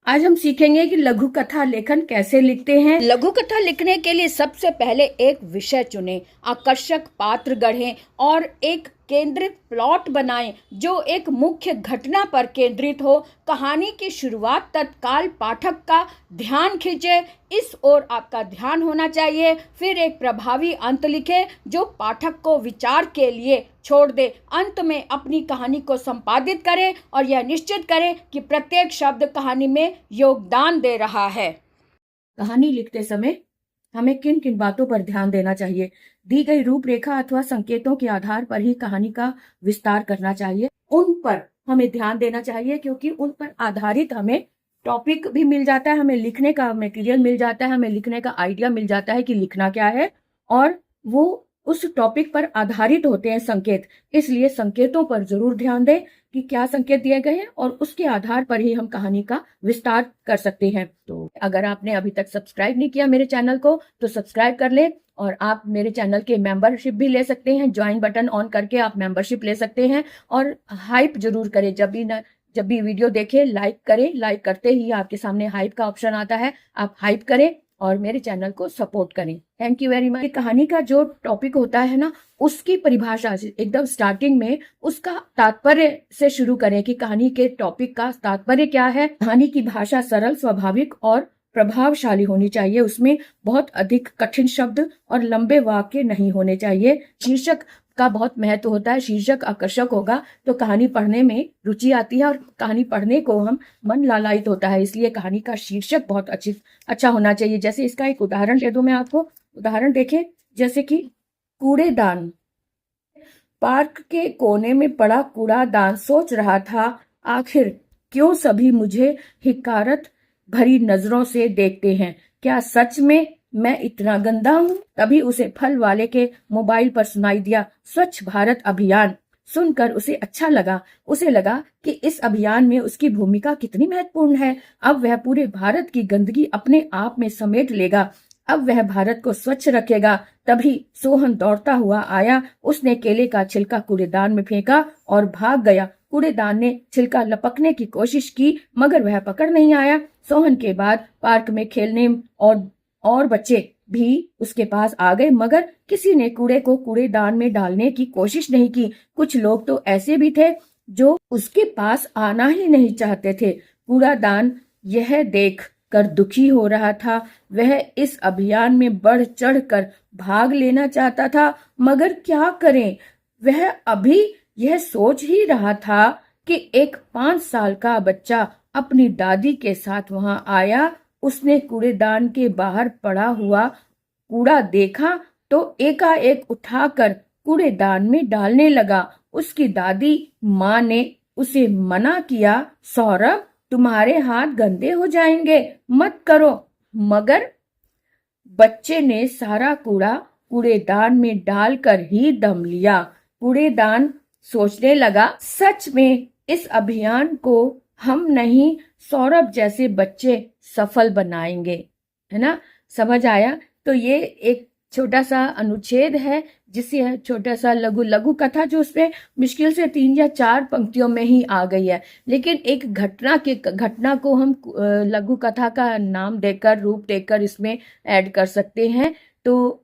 आज हम सीखेंगे कि लघु कथा लेखन कैसे लिखते हैं। लघु कथा लिखने के लिए सबसे पहले एक विषय चुनें, आकर्षक पात्र गढ़ें और एक केंद्रित प्लॉट बनाएं जो एक मुख्य घटना पर केंद्रित हो। कहानी की शुरुआत तत्काल पाठक का ध्यान खींचे, इस ओर आपका ध्यान होना चाहिए। फिर एक प्रभावी अंत लिखें जो पाठक को विचार के लिए छोड़ दे। अंत में अपनी कहानी को संपादित करें और यह निश्चित करें कि प्रत्येक शब्द कहानी में योगदान दे रहा है। कहानी लिखते समय हमें किन किन बातों पर ध्यान देना चाहिए? दी गई रूपरेखा अथवा संकेतों के आधार पर ही कहानी का विस्तार करना चाहिए। उन पर हमें ध्यान देना चाहिए क्योंकि उन पर आधारित हमें टॉपिक भी मिल जाता है, हमें लिखने का मटेरियल मिल जाता है, हमें लिखने का आइडिया मिल जाता है कि लिखना क्या है, और वो उस टॉपिक पर आधारित होते हैं संकेत। इसलिए संकेतों पर जरूर ध्यान दें कि क्या संकेत दिए गए हैं और उसके आधार पर ही हम कहानी का विस्तार कर सकते हैं। तो अगर आपने अभी तक सब्सक्राइब नहीं किया मेरे चैनल को तो सब्सक्राइब कर लें, और आप मेरे चैनल के मेंबरशिप भी ले सकते हैं। ज्वाइन बटन ऑन करके आप मेंबरशिप ले सकते हैं। और हाइप जरूर करें, जब भी वीडियो देखें लाइक करें। लाइक करते ही आपके सामने हाइप का ऑप्शन आता है, आप हाइप करें और मेरे चैनल को सपोर्ट करें। Thank you very much. कहानी का जो टॉपिक होता है ना, उसकी परिभाषा एकदम स्टार्टिंग में उसका तात्पर्य से शुरू करें कि कहानी के टॉपिक का तात्पर्य क्या है। कहानी की भाषा सरल, स्वाभाविक और प्रभावशाली होनी चाहिए। उसमें बहुत अधिक कठिन शब्द और लंबे वाक्य नहीं होने चाहिए। शीर्षक का बहुत महत्व होता है। शीर्षक आकर्षक होगा तो कहानी पढ़ने में रुचि आती है और कहानी पढ़ने को हम मन लालायित होता है। इसलिए कहानी का शीर्षक बहुत अच्छा होना चाहिए। जैसे इसका एक उदाहरण दे दूं मैं आपको। उदाहरण देखें, जैसे कि कूड़ेदान। पार्क के कोने में पड़ा कूड़ादान सोच रहा था, आखिर क्यों सभी मुझे हिकारत भरी नजरों से देखते हैं? क्या सच में मैं इतना गंदा हूँ? तभी उसे फल वाले के मोबाइल पर सुनाई दिया स्वच्छ भारत अभियान। सुनकर उसे अच्छा लगा। उसे लगा कि इस अभियान में उसकी भूमिका कितनी महत्वपूर्ण है। अब वह पूरे भारत की गंदगी अपने आप में समेट लेगा। अब वह भारत को स्वच्छ रखेगा। तभी सोहन दौड़ता हुआ आया। उसने केले का छिलका कूड़ेदान में फेंका और भाग गया। कूड़ेदान ने छिलका लपकने की कोशिश की मगर वह पकड़ नहीं आया। सोहन के बाद पार्क में खेलने और बच्चे भी उसके पास आ गए मगर किसी ने कूड़े को कूड़ेदान में डालने की कोशिश नहीं की। कुछ लोग तो ऐसे भी थे जो उसके पास आना ही नहीं चाहते थे। कूड़ादान यह देख कर दुखी हो रहा था। वह इस अभियान में बढ़ चढ़ कर भाग लेना चाहता था मगर क्या करें? वह अभी यह सोच ही रहा था कि एक 5 साल का बच्चा अपनी दादी के साथ वहां आया। उसने कूड़ेदान के बाहर पड़ा हुआ कूड़ा देखा तो एकाएक उठाकर कूड़ेदान में डालने लगा। उसकी दादी माँ ने उसे मना किया, सौरभ तुम्हारे हाथ गंदे हो जाएंगे, मत करो। मगर बच्चे ने सारा कूड़ा कूड़ेदान में डालकर ही दम लिया। कूड़ेदान सोचने लगा, सच में इस अभियान को हम नहीं सौरभ जैसे बच्चे सफल बनाएंगे। है ना? समझ आया? तो ये एक छोटा सा अनुच्छेद है, जिसे छोटा सा लघु कथा जो उसमें मुश्किल से 3 या 4 पंक्तियों में ही आ गई है। लेकिन एक घटना को हम लघु कथा का नाम देकर, रूप देकर इसमें ऐड कर सकते हैं। तो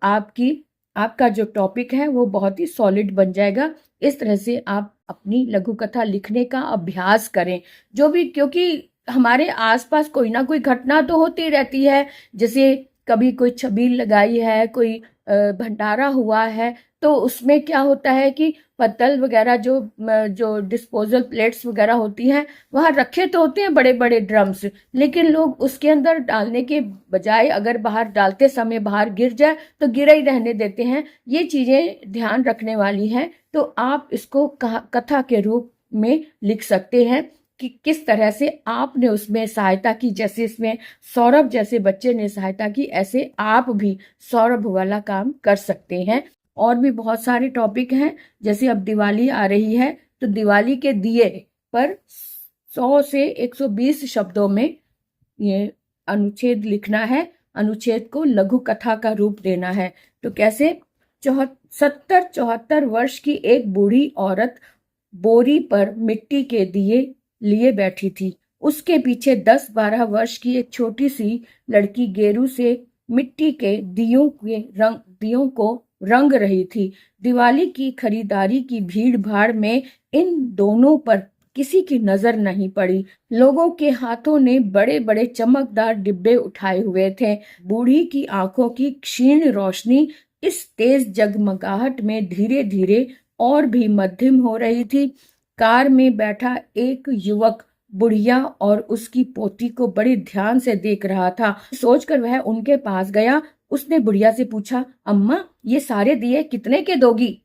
आपका जो टॉपिक है वो बहुत ही सॉलिड बन जाएगा। इस तरह से आप अपनी लघु कथा लिखने का अभ्यास करें। क्योंकि हमारे आसपास कोई ना कोई घटना तो होती रहती है। जैसे कभी कोई छबील लगाई है, कोई भंडारा हुआ है, तो उसमें क्या होता है कि पत्तल वगैरह जो डिस्पोजल प्लेट्स वगैरह होती हैं वहाँ रखे तो होते हैं बड़े बड़े ड्रम्स, लेकिन लोग उसके अंदर डालने के बजाय अगर बाहर डालते समय बाहर गिर जाए तो गिरा ही रहने देते हैं। ये चीजें ध्यान रखने वाली हैं। तो आप इसको कथा के रूप में लिख सकते हैं कि किस तरह से आपने उसमें सहायता की। जैसे इसमें सौरभ जैसे बच्चे ने सहायता की, ऐसे आप भी सौरभ वाला काम कर सकते हैं। और भी बहुत सारे टॉपिक हैं। जैसे अब दिवाली आ रही है तो दिवाली के दिए पर 100 से 120 शब्दों में ये अनुच्छेद लिखना है। अनुच्छेद को लघु कथा का रूप देना है। तो कैसे? 74 वर्ष की एक बूढ़ी औरत बोरी पर मिट्टी के दिए लिए बैठी थी। उसके पीछे 10-12 वर्ष की एक छोटी सी लड़की गेरू से मिट्टी के दियों को रंग रही थी। दिवाली की खरीदारी की भीड़ भाड़ में इन दोनों पर किसी की नजर नहीं पड़ी। लोगों के हाथों ने बड़े बड़े चमकदार डिब्बे उठाए हुए थे। बूढ़ी की आंखों की क्षीण रोशनी इस तेज जगमगाहट में धीरे धीरे और भी मध्यम हो रही थी। कार में बैठा एक युवक बुढ़िया और उसकी पोती को बड़े ध्यान से देख रहा था। सोचकर वह उनके पास गया। उसने बुढ़िया से पूछा, अम्मा, ये सारे दिए कितने के दोगी?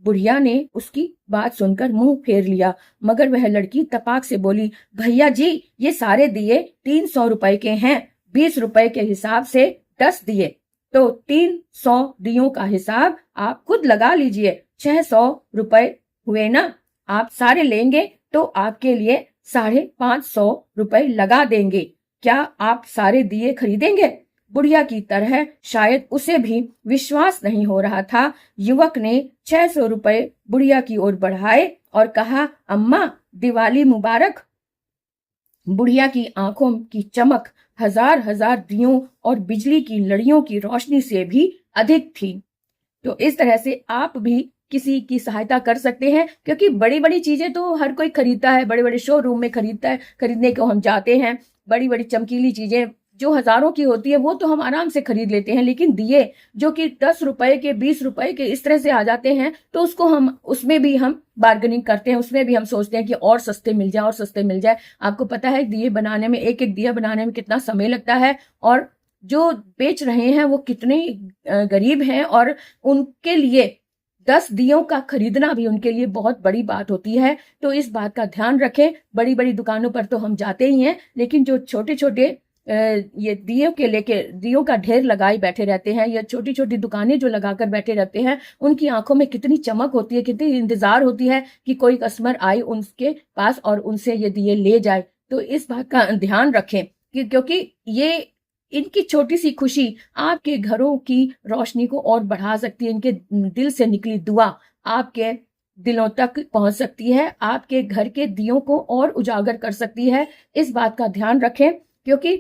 बुढ़िया ने उसकी बात सुनकर मुंह फेर लिया, मगर वह लड़की तपाक से बोली, भैया जी, ये सारे दिए 300 रुपए के हैं। 20 रुपए के हिसाब से 10 दिए, तो 300 दियों का हिसाब आप खुद लगा लीजिए। 600 रुपए हुए ना? आप सारे लेंगे तो आपके लिए 550 रुपए लगा देंगे। क्या आप सारे दिए खरीदेंगे? बुढ़िया की तरह शायद उसे भी विश्वास नहीं हो रहा था। युवक ने 600 रुपए बुढ़िया की ओर बढ़ाए और कहा, अम्मा, दिवाली मुबारक। बुढ़िया की आंखों की चमक हजार हजार दियों और बिजली की लड़ियों की रोशनी से भी अधिक थी। तो इस तरह से आप भी किसी की सहायता कर सकते हैं, क्योंकि बड़ी बड़ी चीजें तो हर कोई खरीदता है, बड़े बड़े शोरूम में खरीदता है, खरीदने को हम जाते हैं। बड़ी बड़ी चमकीली चीजें जो हजारों की होती है वो तो हम आराम से खरीद लेते हैं, लेकिन दिए जो कि 10 रुपए के, 20 रुपए के इस तरह से आ जाते हैं, तो उसमें भी हम बार्गेनिंग करते हैं, उसमें भी हम सोचते हैं कि और सस्ते मिल जाए और सस्ते मिल जाए। आपको पता है दिए बनाने में, एक एक दिया बनाने में कितना समय लगता है, और जो बेच रहे हैं वो कितने गरीब हैं, और उनके लिए 10 दियों का खरीदना भी उनके लिए बहुत बड़ी बात होती है। तो इस बात का ध्यान रखें। बड़ी बड़ी दुकानों पर तो हम जाते ही हैं, लेकिन जो छोटे छोटे ये दियों का ढेर लगाए बैठे रहते हैं, या छोटी छोटी दुकानें जो लगाकर बैठे रहते हैं, उनकी आंखों में कितनी चमक होती है, कितनी इंतजार होती है कि कोई कस्टमर आए उनके पास और उनसे ये दिए ले जाए। तो इस बात का ध्यान रखें क्योंकि ये इनकी छोटी सी खुशी आपके घरों की रोशनी को और बढ़ा सकती है। इनके दिल से निकली दुआ आपके दिलों तक पहुंच सकती है, आपके घर के दियों को और उजागर कर सकती है। इस बात का ध्यान रखें, क्योंकि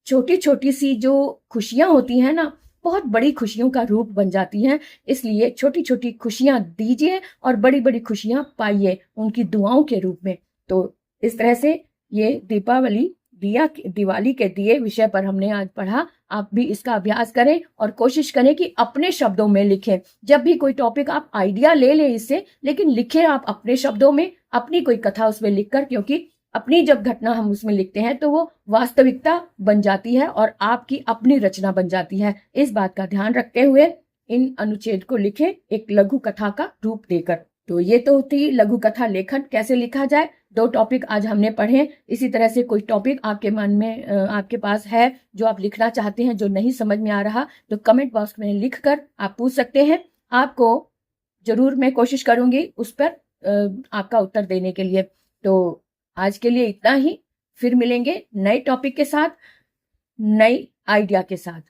छोटी छोटी सी जो खुशियां होती हैं ना, बहुत बड़ी खुशियों का रूप बन जाती हैं। इसलिए छोटी छोटी खुशियां दीजिए और बड़ी बड़ी खुशियां पाइए उनकी दुआओं के रूप में। तो इस तरह से ये दिवाली के दिए विषय पर हमने आज पढ़ा। आप भी इसका अभ्यास करें और कोशिश करें कि अपने शब्दों में लिखें। जब भी कोई टॉपिक आप आइडिया ले लें इससे, लेकिन लिखें आप अपने शब्दों में, अपनी कोई कथा उसमें लिखकर, क्योंकि अपनी जब घटना हम उसमें लिखते हैं तो वो वास्तविकता बन जाती है और आपकी अपनी रचना बन जाती है। इस बात का ध्यान रखते हुए इन अनुच्छेद को लिखें एक लघु कथा का रूप देकर। तो ये तो थी लघु कथा लेखन कैसे लिखा जाए। 2 टॉपिक आज हमने पढ़े। इसी तरह से कोई टॉपिक आपके मन में आपके पास है जो आप लिखना चाहते हैं, जो नहीं समझ में आ रहा, तो कमेंट बॉक्स में लिख कर आप पूछ सकते हैं। आपको जरूर मैं कोशिश करूंगी उस पर आपका उत्तर देने के लिए। तो आज के लिए इतना ही। फिर मिलेंगे नए टॉपिक के साथ, नई आइडिया के साथ।